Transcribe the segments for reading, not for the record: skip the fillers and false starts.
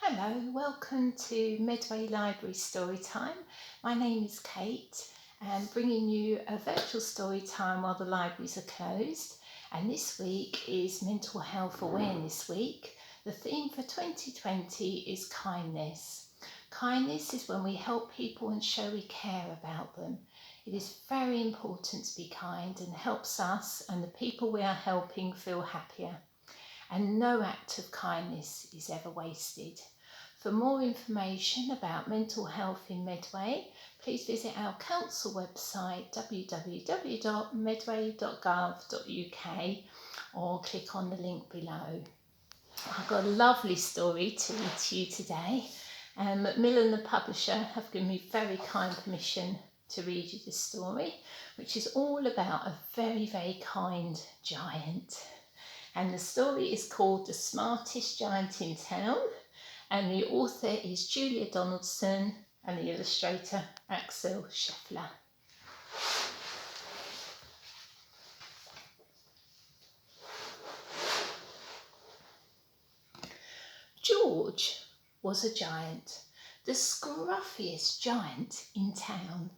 Hello, welcome to Medway Library Storytime. My name is Kate and bringing you a virtual story time while the libraries are closed. And this week is Mental Health Awareness Week. The theme for 2020 is kindness. Kindness is when we help people and show we care about them. It is very important to be kind and helps us and the people we are helping feel happier. And no act of kindness is ever wasted. For more information about mental health in Medway, please visit our council website www.medway.gov.uk or click on the link below. I've got a lovely story to read to you today. Macmillan, the publisher, have given me very kind permission to read you this story, which is all about a very, very kind giant. And the story is called The Smartest Giant in Town, and the author is Julia Donaldson and the illustrator Axel Scheffler. George was a giant, the scruffiest giant in town.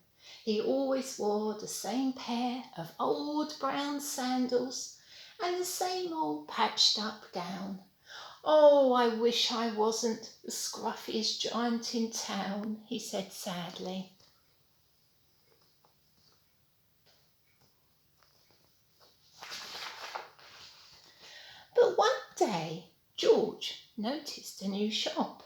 He always wore the same pair of old brown sandals and the same old patched up gown. Oh, I wish I wasn't the scruffiest giant in town, he said sadly. But one day, George noticed a new shop.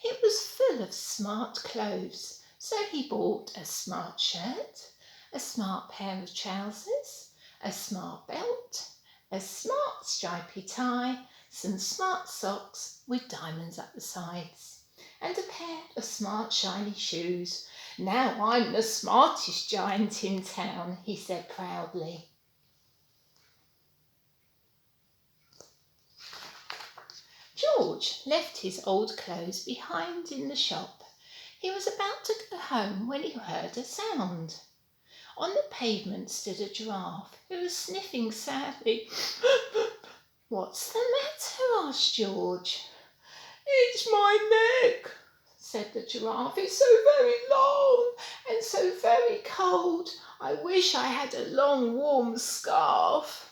It was full of smart clothes, so he bought a smart shirt, a smart pair of trousers, a smart belt, a smart stripy tie, some smart socks with diamonds up the sides, and a pair of smart shiny shoes. Now I'm the smartest giant in town, he said proudly. George left his old clothes behind in the shop. He was about to go home when he heard a sound. On the pavement stood a giraffe who was sniffing sadly. What's the matter? Asked George. It's my neck, said the giraffe. It's so very long and so very cold. I wish I had a long warm scarf.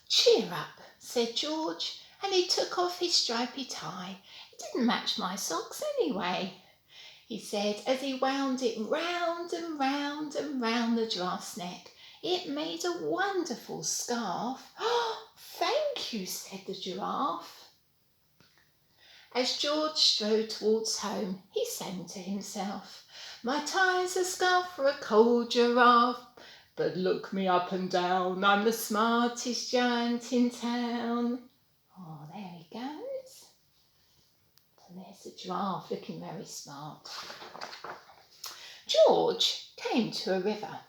Cheer up, said George, and he took off his stripy tie. It didn't match my socks anyway, he said as he wound it round and round and round the giraffe's neck. It made a wonderful scarf. Oh, thank you, said the giraffe. As George strode towards home, he sang to himself, my tie's a scarf for a cold giraffe, but look me up and down, I'm the smartest giant in town. Oh, there he goes. And there's the giraffe looking very smart. George came to a river,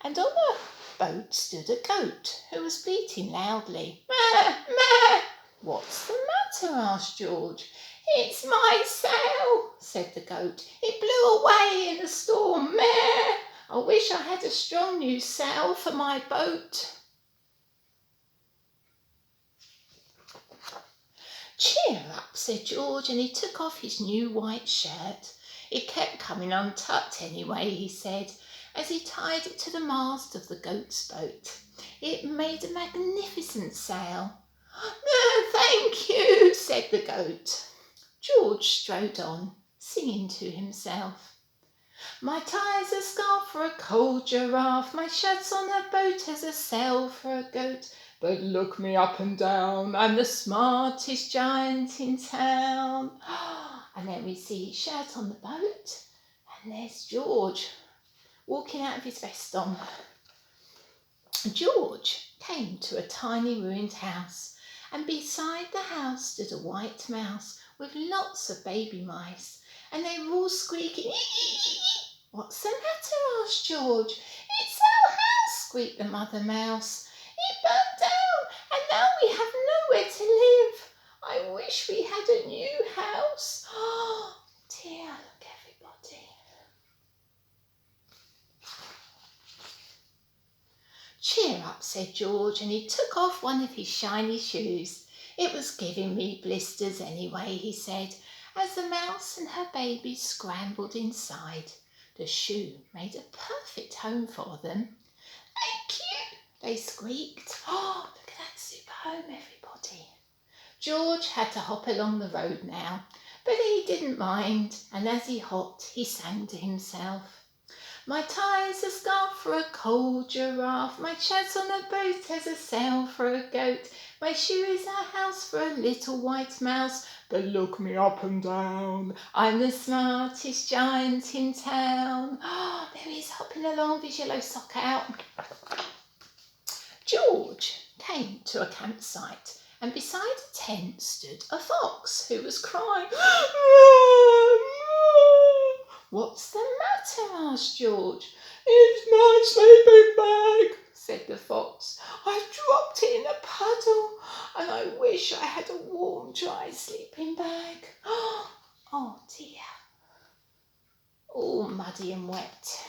and on a boat stood a goat who was bleating loudly. Meh, meh. What's the matter? Asked George. It's my sail, said the goat. It blew away in a storm. Meh. I wish I had a strong new sail for my boat. Cheer up, said George, and he took off his new white shirt. It kept coming untucked anyway, he said, as he tied it to the mast of the goat's boat. It made a magnificent sail. Thank you, said the goat. George strode on, singing to himself. My tie's a scarf for a cold giraffe, my shirt's on a boat as a sail for a goat, but look me up and down, I'm the smartest giant in town. And then we see his shirt on the boat, and there's George walking out of his vest on. George came to a tiny ruined house, and beside the house stood a white mouse with lots of baby mice, and they were all squeaking. What's the matter? Asked George. It's our house, squeaked the mother mouse. It burned down, and now we have nowhere to live. I wish we had a new house. Oh dear, look everybody. Cheer up, said George, and he took off one of his shiny shoes. It was giving me blisters anyway, he said, as the mouse and her baby scrambled inside. The shoe made a perfect home for them. Thank you, they squeaked. Oh, look at that super home, everybody. George had to hop along the road now, but he didn't mind, and as he hopped, he sang to himself. My tie's a scarf for a cold giraffe, my shad's on a boat as a sail for a goat, my shoe is a house for a little white mouse, but look me up and down, I'm the smartest giant in town. Oh, there he is hopping along with his yellow sock out. George came to a campsite, and beside a tent stood a fox who was crying. What's the matter? Asked George. It's my sleeping bag, said the fox. I've dropped it in a puddle, and I wish I had a warm, dry sleeping bag. Oh dear. All muddy and wet.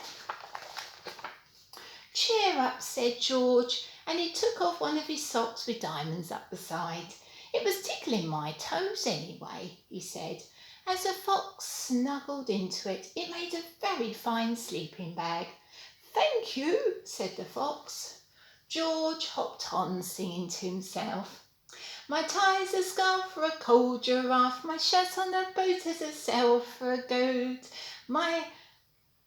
Cheer up, said George, and he took off one of his socks with diamonds up the side. It was tickling my toes anyway, he said. As the fox snuggled into it, it made a very fine sleeping bag. Thank you, said the fox. George hopped on, singing to himself. My tie's a scarf for a cold giraffe, my shirt's on a boat as a sail for a goat, my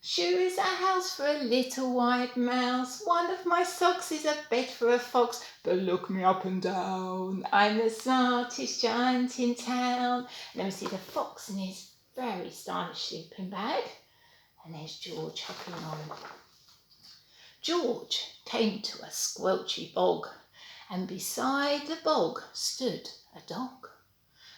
shoe is a house for a little white mouse, one of my socks is a bed for a fox, but look me up and down, I'm the smartest giant in town. And then we see the fox in his very stylish sleeping bag, and there's George hopping on. George came to a squelchy bog, and beside the bog stood a dog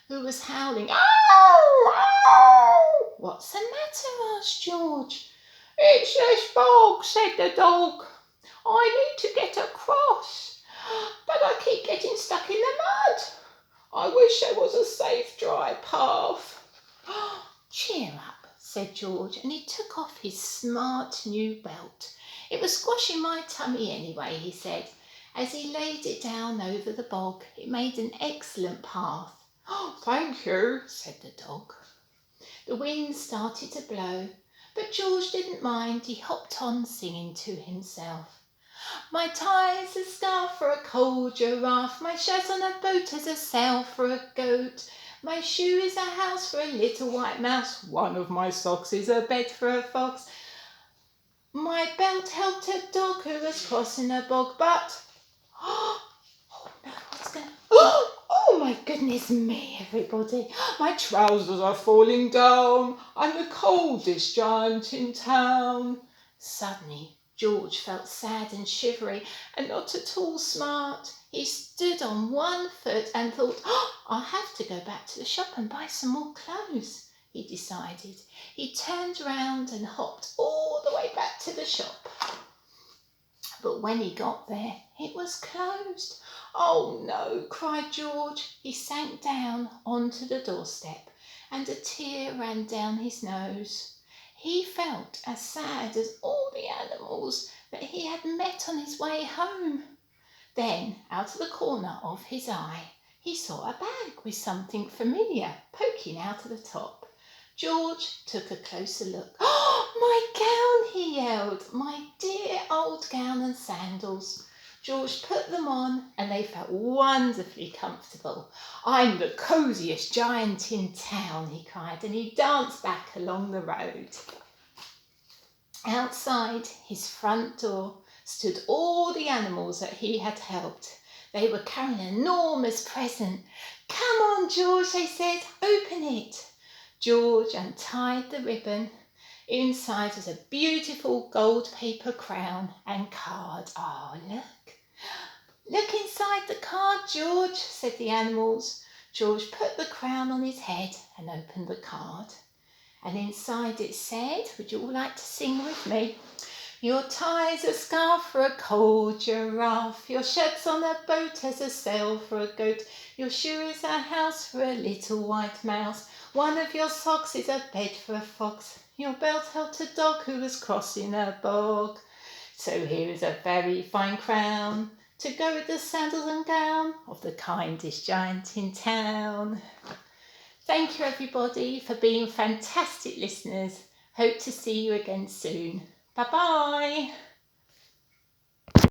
who was howling. Ow! Ow! What's the matter? Asked George. It's this bog, said the dog. I need to get across, but I keep getting stuck in the mud. I wish there was a safe, dry path. Cheer up, said George, and he took off his smart new belt. It was squashing my tummy anyway, he said. As he laid it down over the bog, it made an excellent path. Oh, thank you, said the dog. The wind started to blow, but George didn't mind. He hopped on, singing to himself. My tie's a scarf for a cold giraffe, my shirt's on a boat as a sail for a goat, my shoe is a house for a little white mouse, one of my socks is a bed for a fox, my belt helped a dog who was crossing a bog, but oh no, what's going on? Oh my goodness me, everybody. My trousers are falling down. I'm the coldest giant in town. Suddenly, George felt sad and shivery and not at all smart. He stood on one foot and thought, I'll have to go back to the shop and buy some more clothes, he decided. He turned round and hopped all the way back to the shop. But when he got there, it was closed. Oh no, cried George. He sank down onto the doorstep and a tear ran down his nose. He felt as sad as all the animals that he had met on his way home. Then, out of the corner of his eye, he saw a bag with something familiar poking out of the top. George took a closer look. Oh, my gown, he yelled. My dear old gown and sandals. George put them on and they felt wonderfully comfortable. I'm the cosiest giant in town, he cried, and he danced back along the road. Outside his front door stood all the animals that he had helped. They were carrying an enormous present. Come on, George, they said, open it. George untied the ribbon. Inside was a beautiful gold paper crown and card. Oh, look. Look inside the card, George, said the animals. George put the crown on his head and opened the card. And inside it said, would you all like to sing with me? Your tie's a scarf for a cold giraffe, your shirt's on a boat as a sail for a goat, your shoe is a house for a little white mouse, one of your socks is a bed for a fox, your belt helped a dog who was crossing a bog. So here is a very fine crown to go with the sandals and gown of the kindest giant in town. Thank you everybody for being fantastic listeners. Hope to see you again soon. Bye bye.